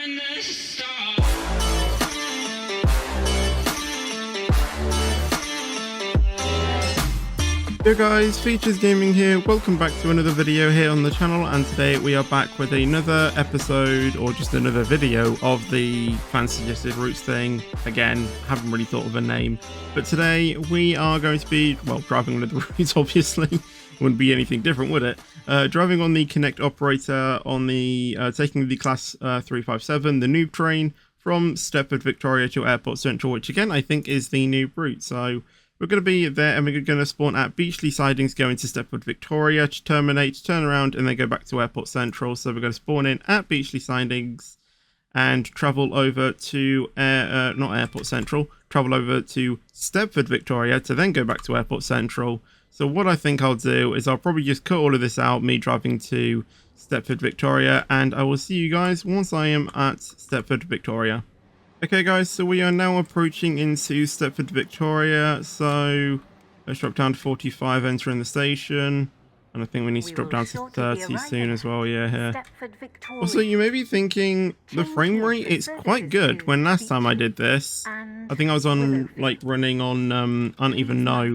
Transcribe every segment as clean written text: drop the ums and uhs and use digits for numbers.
Yo guys, Features Gaming here, welcome back to another video here on the channel, and today we are back with another episode, or just another video, of the fan suggested routes thing. Again, haven't really thought of a name, but today we are going to be, well, driving one of the routes obviously, wouldn't be anything different, would it? Driving on the Connect operator on the, taking the class 357, the noob train, from Stepford Victoria to Airport Central, which again I think is the noob route, so we're going to be there and we're going to spawn at Beachley Sidings, go into Stepford Victoria to terminate, turn around and then go back to Airport Central. So we're going to spawn in at Beachley Sidings and travel over to, not Airport Central, travel over to Stepford Victoria to then go back to Airport Central. So what I think I'll do is I'll probably just cut all of this out, me driving to Stepford Victoria, and I will see you guys once I am at Stepford Victoria. Okay guys, so we are now approaching into Stepford Victoria, so let's drop down to 45 entering the station, and I think we need to drop down to 30 soon as well, yeah, here. Also, you may be thinking, the frame rate is quite good. When last time I did this, I think I was on, like, running on, I don't even know,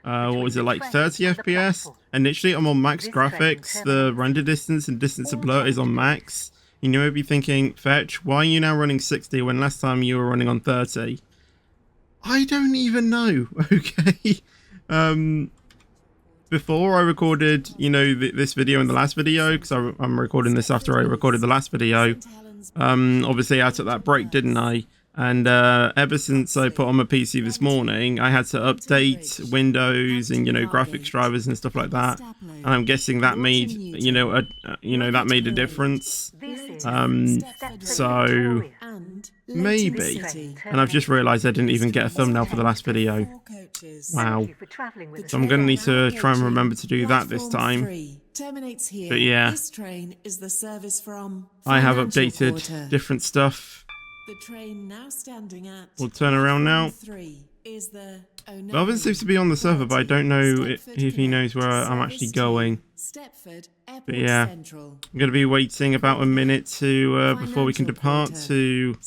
what was it, like 30 FPS? And literally I'm on max graphics, the render distance and distance to blur is on max. You may be thinking, Fetch, why are you now running 60 when last time you were running on 30? I don't even know, okay? Before I recorded, you know, this video and the last video, because I'm recording this after I recorded the last video. Obviously I took that break, didn't I? And ever since I put on my PC this morning, I had to update Windows and, you know, graphics drivers and stuff like that. And I'm guessing that made, that made a difference. So maybe. And I've just realized I didn't even get a thumbnail for the last video. Wow. So I'm going to need to try and remember to do that this time. But yeah, I have updated different stuff. We'll turn around now. Melvin seems to be on the server, but I don't know if he knows where I'm actually going. But yeah, I'm going to be waiting about a minute to before we can depart to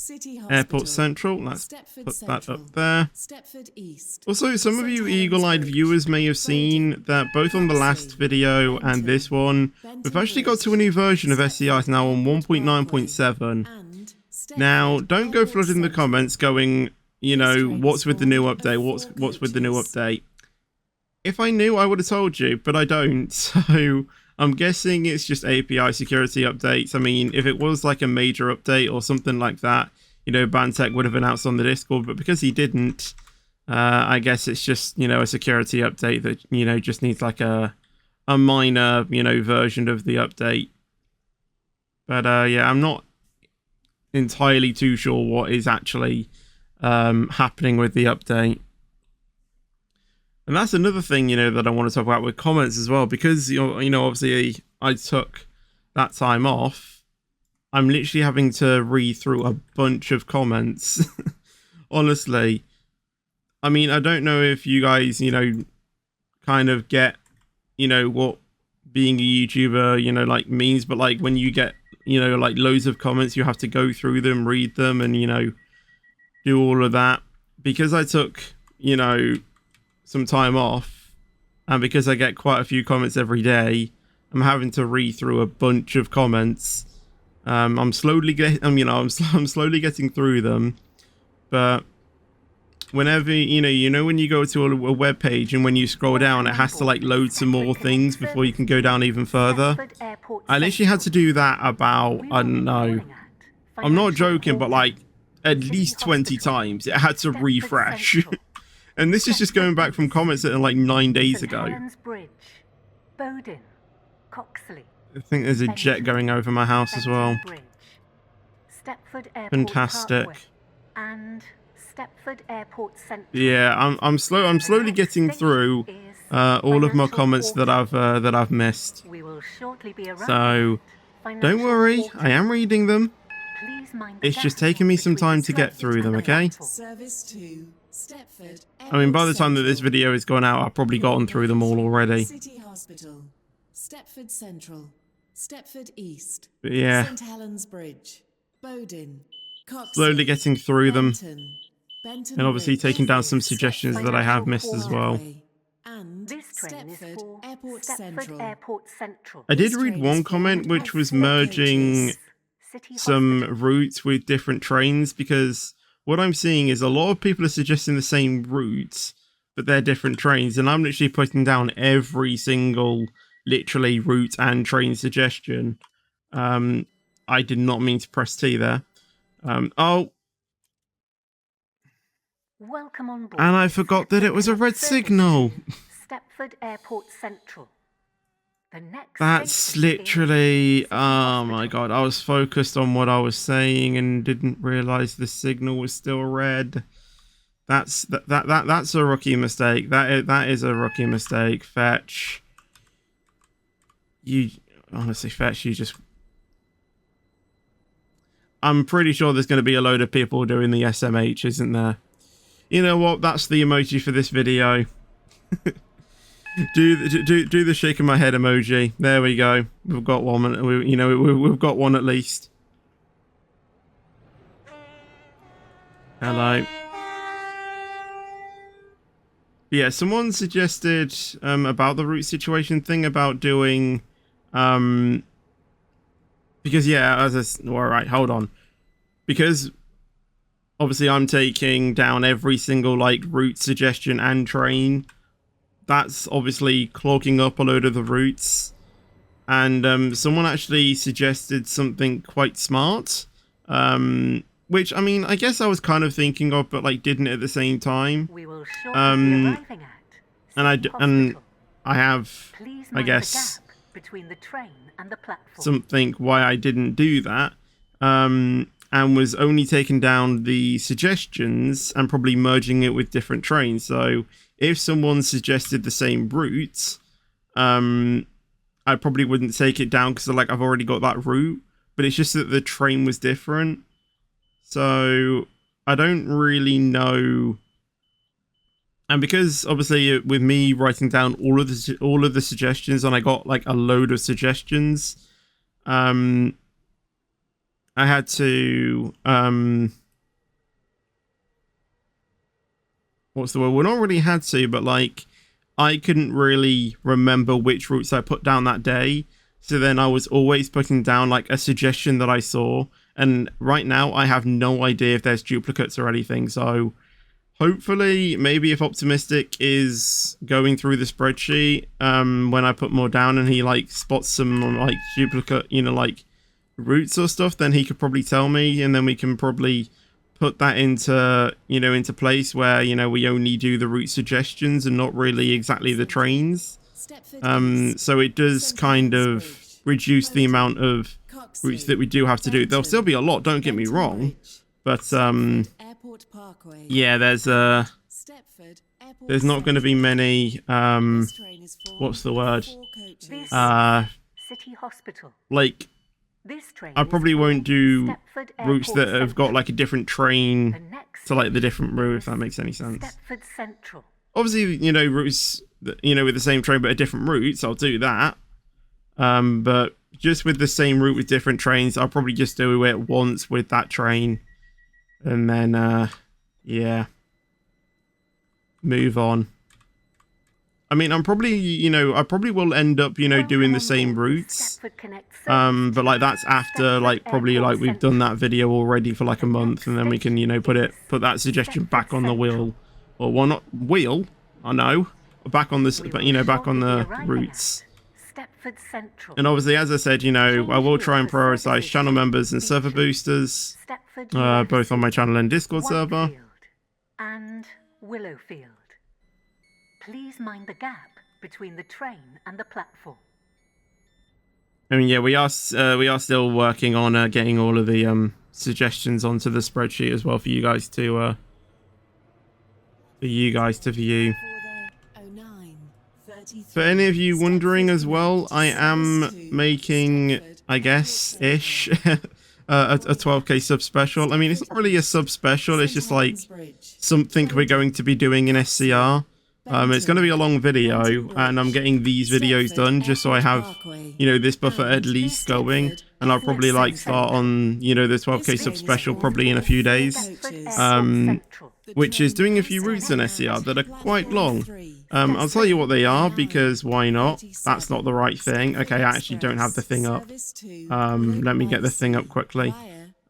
Airport Central. Let's put that up there. Also, some of you eagle-eyed viewers may have seen that both on the last video and this one, we've actually got to a new version of SCI. It's now on 1.9.7. Now, don't go flooding the comments going, you know, what's with the new update? What's with the new update? If I knew, I would have told you, but I don't. So I'm guessing it's just API security updates. I mean, if it was like a major update or something like that, you know, Bantech would have announced on the Discord, but because he didn't, I guess it's just, you know, a security update that, you know, just needs like a minor, you know, version of the update. But yeah, I'm not entirely too sure what is actually happening with the update. And that's another thing, you know, that I want to talk about with comments as well, because you know obviously I took that time off. I'm literally having to read through a bunch of comments. Honestly, I mean, I don't know if you guys, you know, kind of get, you know, what being a YouTuber, you know, like means, but like when you get, you know, like loads of comments, you have to go through them, read them, and, you know, do all of that. Because I took, you know, some time off, and because I get quite a few comments every day, I'm having to read through a bunch of comments. I'm slowly I'm slowly getting through them, but whenever, you know when you go to a web page and when you scroll down, it has to like load some more things before you can go down even further. I literally had to do that about, I don't know, I'm not joking, but like at least 20 times it had to refresh. And this is just going back from comments that are like 9 days ago. I think there's a jet going over my house as well. Fantastic. Yeah, I'm slowly getting through all of my comments that I've missed. So don't worry, I am reading them. It's just taking me some time to get through them, okay? I mean, by the time that this video is gone out, I've probably gotten through them all already. City Hospital, Stepford Central, Stepford East, but yeah, St Helens Bridge, slowly getting through them, and obviously taking down some suggestions that I have missed as well. This train is for Stepford Airport Central. I did read one comment which was merging some routes with different trains, because what I'm seeing is a lot of people are suggesting the same routes, but they're different trains, and I'm literally putting down every single literally route and train suggestion. I did not mean to press T there. Oh. Welcome on board. And I forgot that it was a red signal. Stepford Airport Central. The next That's literally, oh my god, I was focused on what I was saying and didn't realize the signal was still red. That's a rookie mistake. That is a rookie mistake. Fetch. You honestly, Fetch, you just, I'm pretty sure there's going to be a load of people doing the SMH, isn't there? You know what? That's the emoji for this video. do the shaking my head emoji. There we go. We've got one. We've got one at least. Hello. Yeah, someone suggested about the route situation thing about doing because yeah, all right, hold on. Because obviously I'm taking down every single like route suggestion and train. That's obviously clogging up a load of the routes. And someone actually suggested something quite smart. Which, I mean, I guess I was kind of thinking of, but like didn't at the same time. We will shortly be arriving at and I have, I guess, between the train and the platform. Something why I didn't do that. And was only taking down the suggestions and probably merging it with different trains. So if someone suggested the same route, I probably wouldn't take it down because like I've already got that route. But it's just that the train was different. So I don't really know. And because obviously with me writing down all of the suggestions, and I got like a load of suggestions, I had to what's the word? Well, not really had to, but like I couldn't really remember which routes I put down that day. So then I was always putting down like a suggestion that I saw. And right now I have no idea if there's duplicates or anything. So hopefully, maybe if Optimistic is going through the spreadsheet when I put more down and he like spots some like duplicate, like routes or stuff, then he could probably tell me, and then we can probably put that into into place where we only do the route suggestions and not really exactly the trains. So it does kind of reduce the amount of routes that we do have to do. There'll still be a lot, don't get me wrong, but yeah, there's not going to be many what's the word, City Hospital. like I probably won't do routes that have got like a different train to like the different route, if that makes any sense. Stepford Central. Obviously, routes that, with the same train but a different routes, I'll do that. But just with the same route with different trains, I'll probably just do it once with that train. And then, yeah. Move on. I mean, I'm probably, I probably will end up, doing the same routes. But like that's after like probably like we've done that video already for like a month, and then we can, put that suggestion back on the wheel, or well, not wheel, I know, back on this, but back on the routes. And obviously, as I said, I will try and prioritize channel members and server boosters, both on my channel and Discord server. And Willowfield. Please mind the gap between the train and the platform. I mean, yeah, we are still working on getting all of the suggestions onto the spreadsheet as well for you guys to view. For any of you wondering as well, I am making, I guess, ish, a 12k sub special. I mean, it's not really a sub special, it's just like something we're going to be doing in SCR. It's going to be a long video, and I'm getting these videos done just so I have, you know, this buffer at least going. And I'll probably like start on, you know, the 12k sub special probably in a few days, which is doing a few routes in SCR that are quite long. I'll tell you what they are, because why not? That's not the right thing. Okay, I actually don't have the thing up. Let me get the thing up quickly.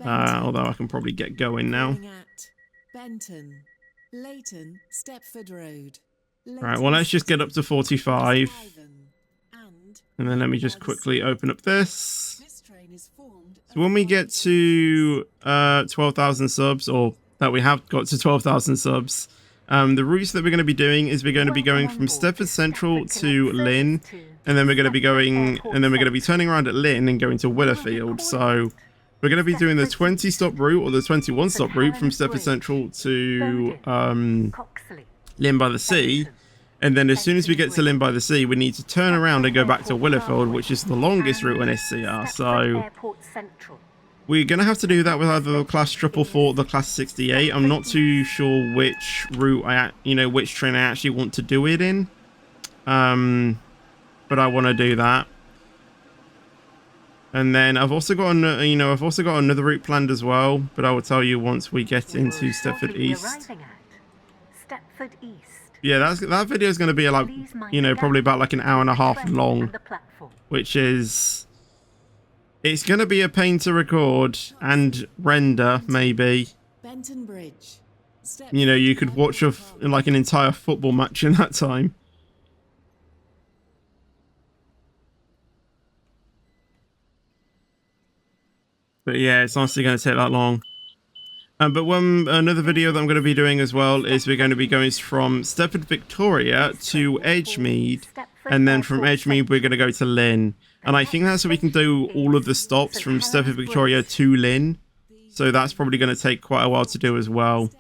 Although I can probably get going now. Right, well, let's just get up to 45. And then let me just quickly open up this. So when we get to 12,000 subs, or that we have got to 12,000 subs, the routes that we're going to be doing is we're going to be going from Stepford Central to Lynn, and then we're going to be going, and then we're going to be turning around at Lynn and going to Willowfield. So we're going to be doing the 20 stop route, or the 21 stop route from Stepford Central to Lynn by the Sea. And then as soon as we get to Lynn by the Sea, we need to turn around and go back to Willowfield, which is the longest route on SCR. So we're going to have to do that with either the class 444 or the class 68. I'm not too sure which route which train I actually want to do it in. But I want to do that. And then I've also got another route planned as well, but I will tell you once we get into Stepford East. Stepford East. Yeah, that video is going to be like, you know, probably about like an hour and a half long, which is, it's going to be a pain to record and render, maybe. You know, you could watch like an entire football match in that time. But yeah, it's honestly going to take that long. But another video that I'm going to be doing as well is we're going to be going from Stepford Victoria to Edgemead, and then from Edgemead we're going to go to Lynn. And I think that's so we can do all of the stops from Stepford Victoria to Lynn. So that's probably going to take quite a while to do as well.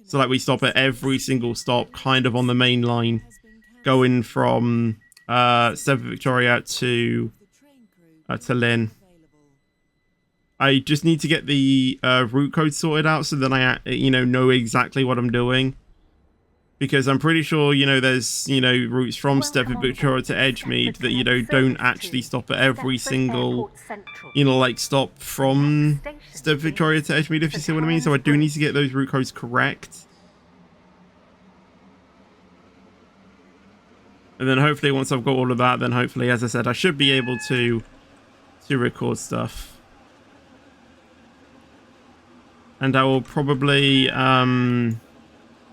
So like we stop at every single stop kind of on the main line, going from Stepford Victoria to Lynn. I just need to get the route code sorted out so that I, know exactly what I'm doing. Because I'm pretty sure, there's, routes from Stepford Victoria to Edgemead that, don't actually stop at every single, stop from Stepford Victoria to Edgemead, if you see what I mean. So I do need to get those route codes correct. And then hopefully once I've got all of that, then hopefully, as I said, I should be able to record stuff. And I will probably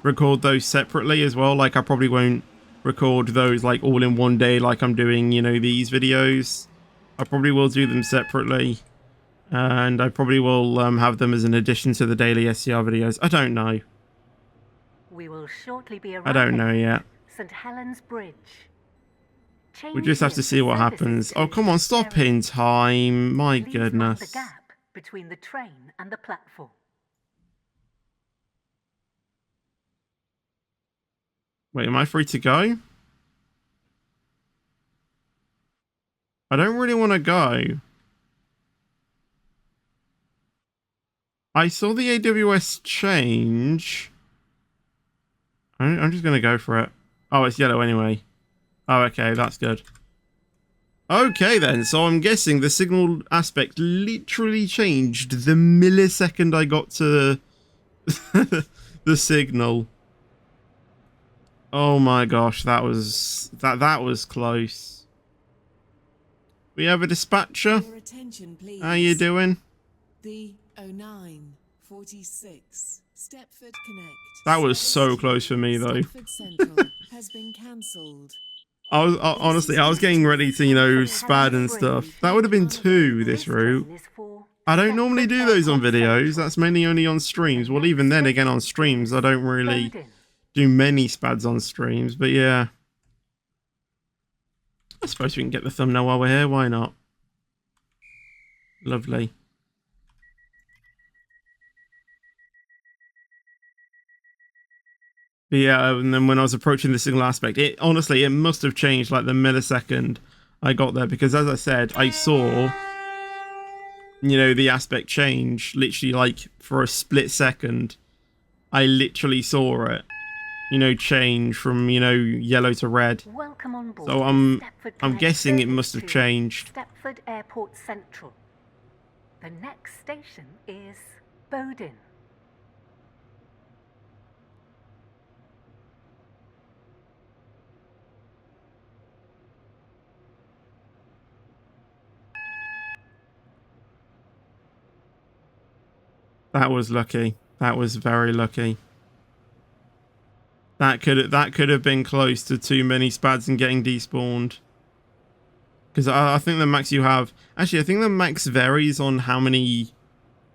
record those separately as well. Like I probably won't record those like all in one day like I'm doing, these videos. I probably will do them separately. And I probably will have them as an addition to the daily SCR videos. I don't know. We will shortly be I don't know yet. St. Helens Bridge. We just have to see what happens. Oh, come on, stop in time. My goodness. The gap between the train and the platform. Wait, am I free to go? I don't really want to go. I saw the AWS change. I'm just going to go for it. Oh, it's yellow anyway. Oh, okay, that's good. Okay then, so I'm guessing the signal aspect literally changed the millisecond I got to the signal. Oh my gosh, that was close. We have a dispatcher. How you doing? The 0946 Stepford Connect. That was so close for me though. Stepford Central has been cancelled. Honestly, I was getting ready to, spad and stuff. That would have been 2 this route. I don't normally do those on videos. That's mainly only on streams. Well, even then again on streams, I don't really do many spads on streams, but yeah. I suppose we can get the thumbnail while we're here, why not? Lovely. But yeah, and then when I was approaching the signal aspect, it must have changed like the millisecond I got there, because as I said, I saw, the aspect change literally like for a split second. I literally saw it. you know, change from, you know, yellow to red. Welcome on board. So I'm guessing it must have changed. Stepford Airport Central. The next station is Bowden. That was lucky. That was very lucky. That could have been close to too many spads and getting despawned. Because I think the max you have... Actually, I think the max varies on how many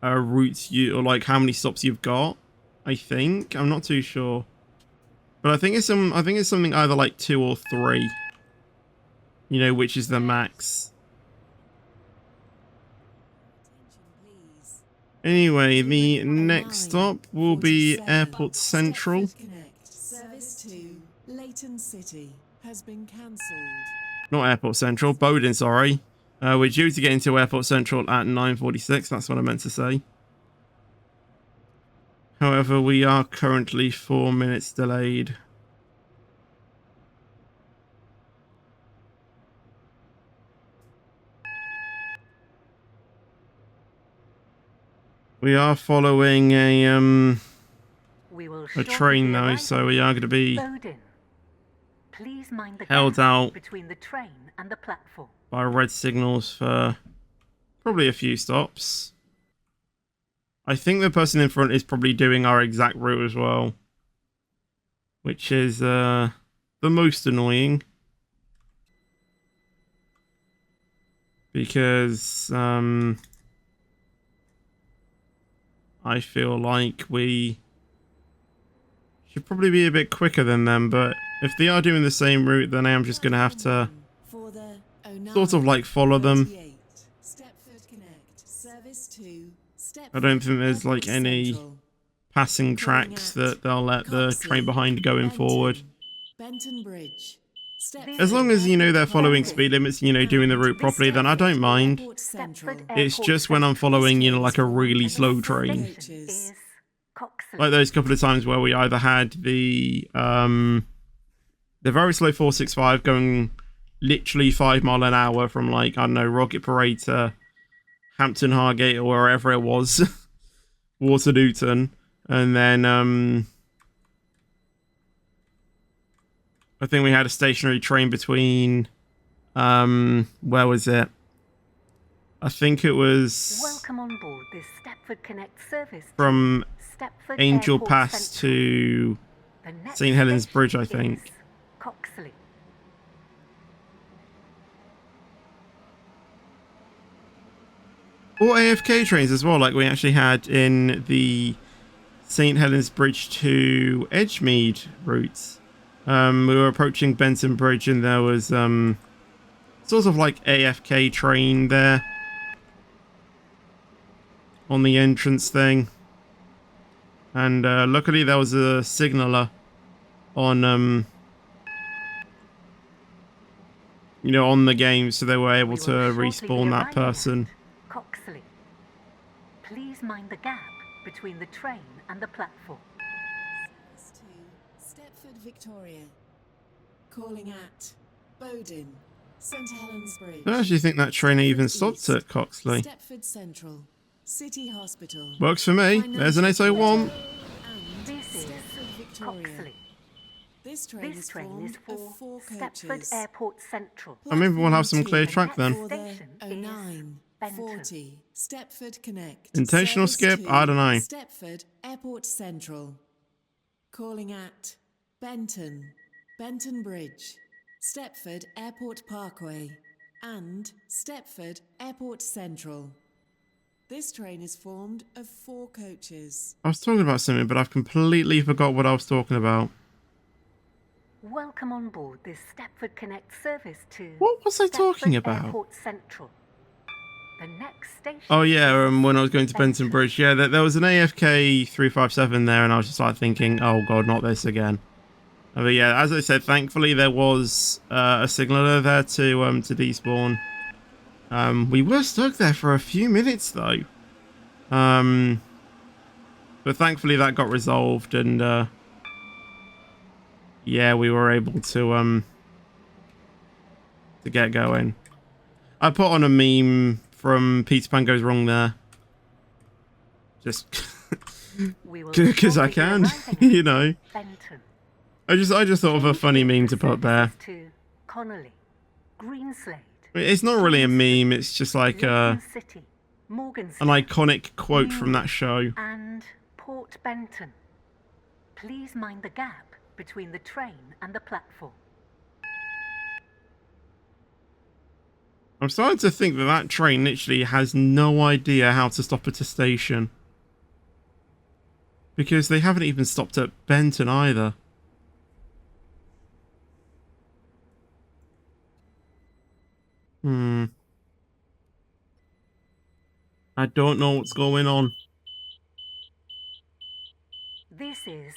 routes you... Or, like, how many stops you've got. I think. I'm not too sure. But I think it's something either, like, 2 or 3. You know, which is the max. Anyway, the next stop will be Airport Central. Service to Leighton City has been cancelled. Not Airport Central, Bowden, sorry. We're due to get into Airport Central at 9:46, that's what I meant to say. However, we are currently 4 minutes delayed. We are following a train though, so we are going to be Please mind the held gap out between the train and the platform. by red signals for probably a few stops. I think the person in front is probably doing our exact route as well, which is the most annoying. Because I feel like we should probably be a bit quicker than them, but if they are doing the same route, then I am just going to have to sort of like follow them. I don't think there's like any passing tracks that they'll let the train behind going forward. As long as, you know, they're following speed limits, you know, doing the route properly, then I don't mind. It's just when I'm following, you know, like a really slow train. Like those couple of times where we either had the very slow 465 going literally 5 miles an hour from, like, I don't know, Rocket Parade to Hampton Hargate or wherever it was, Waterlooton, and then I think we had a stationary train between, where was it? I think it was Welcome on board this Stepford Connect service from Stepford Angel Airport Pass Central. to The next St. Helens station Bridge, I think. is Coxley. Or AFK trains as well, like we actually had in the St. Helens Bridge to Edgemead routes. We were approaching Benton Bridge and there was sort of like AFK train there on the entrance thing. And luckily there was a signaller on you know, on the game, so they were able to respawn that person. Coxley. Please mind the gap between the train and the platform. Service to Stepford Victoria. Calling at Bowden, St. Helens Bridge. I don't actually think that train even stopped at Coxley. Stepford Central, City Hospital. Works for me. There's an 801. And This is Stepford Victoria. Coxley. This train This is train formed is for of 4 Stepford coaches. Airport Central. I maybe we'll have some clear track then. For the Station is 0940 Stepford Connect. Intentional Service skip? to I don't know. Stepford Airport Central. Calling at Benton, Benton Bridge, Stepford Airport Parkway, and Stepford Airport Central. This train is formed of 4 coaches. I was talking about something, but I've completely forgot what I was talking about. Welcome on board this Stepford Connect service to What was I talking Stepford about? Airport Central. The next station. Oh yeah, when I was going to Benton Bridge, yeah, there was an AFK 357 there, and I was just like thinking, oh god, not this again. But yeah, as I said, thankfully there was a signaller there to despawn. We were stuck there for a few minutes though, but thankfully that got resolved, and yeah, we were able to get going. I put on a meme from Peter Pan Goes Wrong there. Just because I can, you know. Benton. I just thought of a funny meme to put there. To Connolly, Greenslade, It's not really a meme, it's just like Leighton City, an Morganstown, iconic quote from that show. and Port Benton. Please mind the gap between the train and the platform. I'm starting to think that that train literally has no idea how to stop at a station. Because they haven't even stopped at Benton either. I don't know what's going on. This is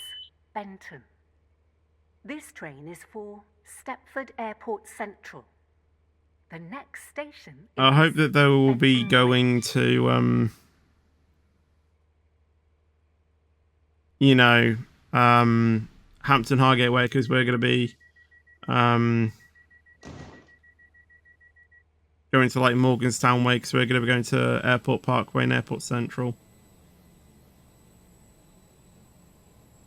Benton. This train is for Stepford Airport Central. The next station is I hope that they will be Benton going Bridge. to, you know, Hampton Hargate way, because we're going to be going to like Morganstown way, because we're going to be going to Airport Parkway and Airport Central.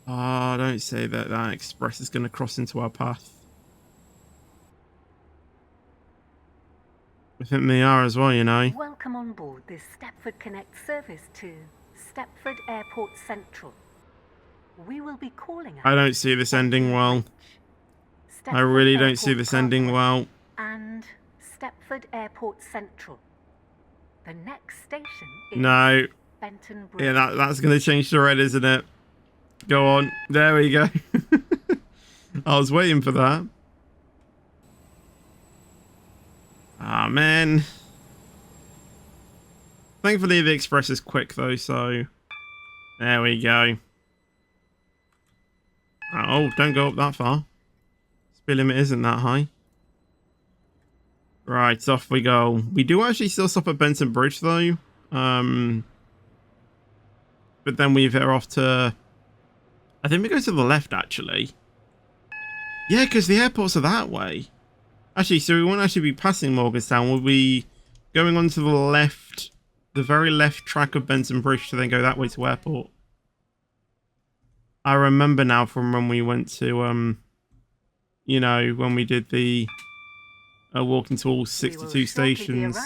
Oh, don't say that that express is going to cross into our path. I think they are as well, you know. Welcome on board this Stepford Connect service to Stepford Airport Central. We will be calling at I don't see this ending well. Stepford I really don't Airport see this ending Parkway well. and Stepford Airport Central. The next station is No. Benton Bridge. Yeah, that's going to change to red, isn't it? Go on. There we go. I was waiting for that. Ah, man. Thankfully, the express is quick, though, so... There we go. Oh, don't go up that far. Speed limit isn't that high. Right, off we go. We do actually still stop at Benton Bridge, though. But then we veer off to... I think we go to the left, actually. Yeah, because the airports are that way. Actually, so we won't actually be passing Morganstown. We'll be going on to the left, the very left track of Benton Bridge to then go that way to airport. I remember now from when we went to, you know, when we did the walking to all 62 stations.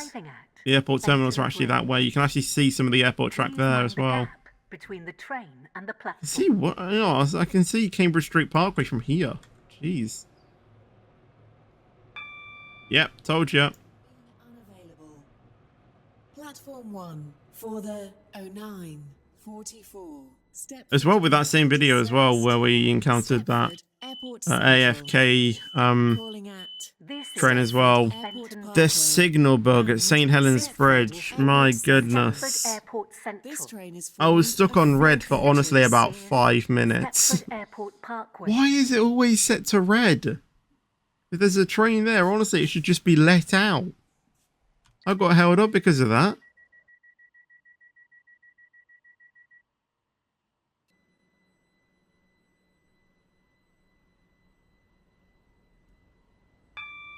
The airport terminals are actually that way. You can actually see some of the airport track there as well. Between the train and the platform. See what? Oh, I can see Cambridge Street Parkway from here. Jeez. Yep, told you. Unavailable. Platform 1 for the 0944. As well with that same video as well, where we encountered that AFK train as well. The signal bug at St. Helens Bridge. My goodness. I was stuck on red for honestly about 5 minutes. Why is it always set to red? If there's a train there, honestly, it should just be let out. I got held up because of that.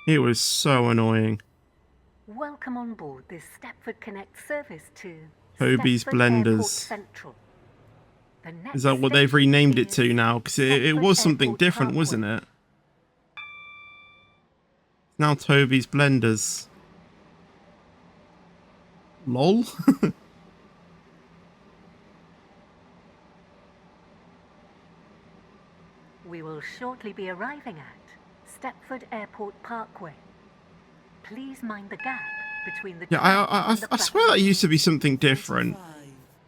It was so annoying. Welcome on board this Stepford Connect service to Toby's Stepford Blenders. Airport Central. The next Is that what they've renamed it to station now? Because it was something Airport different, Parkway. wasn't it? Now Toby's Blenders. Lol. We will shortly be arriving at Stepford Airport Parkway. Please mind the gap between the Yeah, train I and the swear that used to be something different.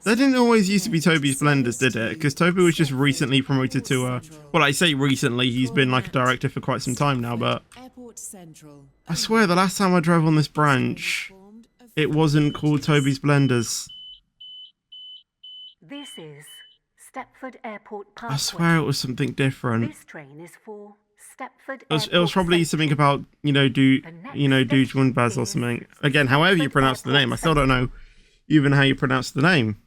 That didn't always used to be Toby's Blenders, did it? Because Toby was just recently promoted to well, I say recently, he's been like a director for quite some time now, but I swear the last time I drove on this branch, it wasn't called Toby's Blenders. This is Stepford Airport Parkway. I swear it was something different. This train is for Stepford It was probably something about, you know, Dude Wundbaz or something. Again, however you pronounce the name, I still don't know even how you pronounce the name.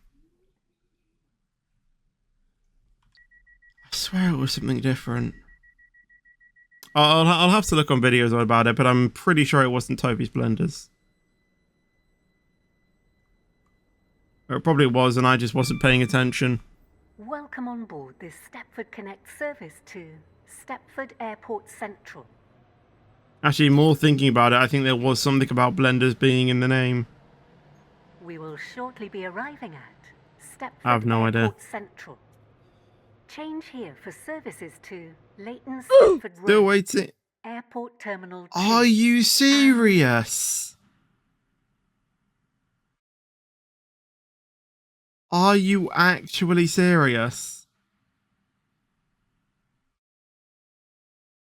I swear it was something different. I'll have to look on videos about it, but I'm pretty sure it wasn't Toby's blenders. Or it probably was, and I just wasn't paying attention. Welcome on board this Stepford Connect service to Stepford Airport Central. Actually, more thinking about it, I think there was something about blenders being in the name. We will shortly be arriving at Stepford I have no idea. Airport Central. Change here for services to Leighton Stepford Still Road, waiting. Airport Terminal 2. Are you serious? Are you actually serious?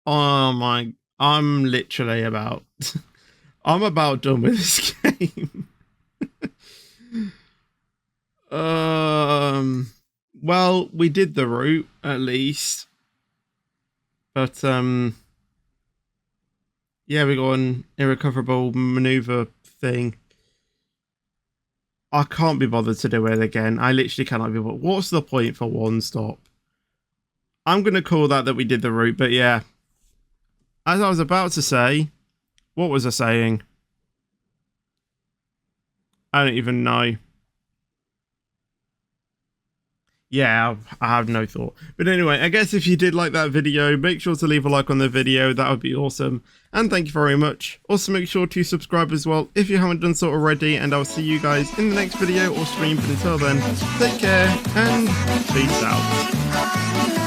Oh my, I'm literally about, I'm about done with this game. Well, we did the route at least, but yeah, we got an irrecoverable maneuver thing. I can't be bothered to do it again. I literally cannot be bothered. What's the point for one stop? I'm going to call that we did the route, but yeah. As I was about to say, what was I saying? I don't even know. Yeah, I have no thought. But anyway, I guess if you did like that video, make sure to leave a like on the video. That would be awesome. And thank you very much. Also, make sure to subscribe as well if you haven't done so already. And I'll see you guys in the next video or stream. But until then, take care and peace out.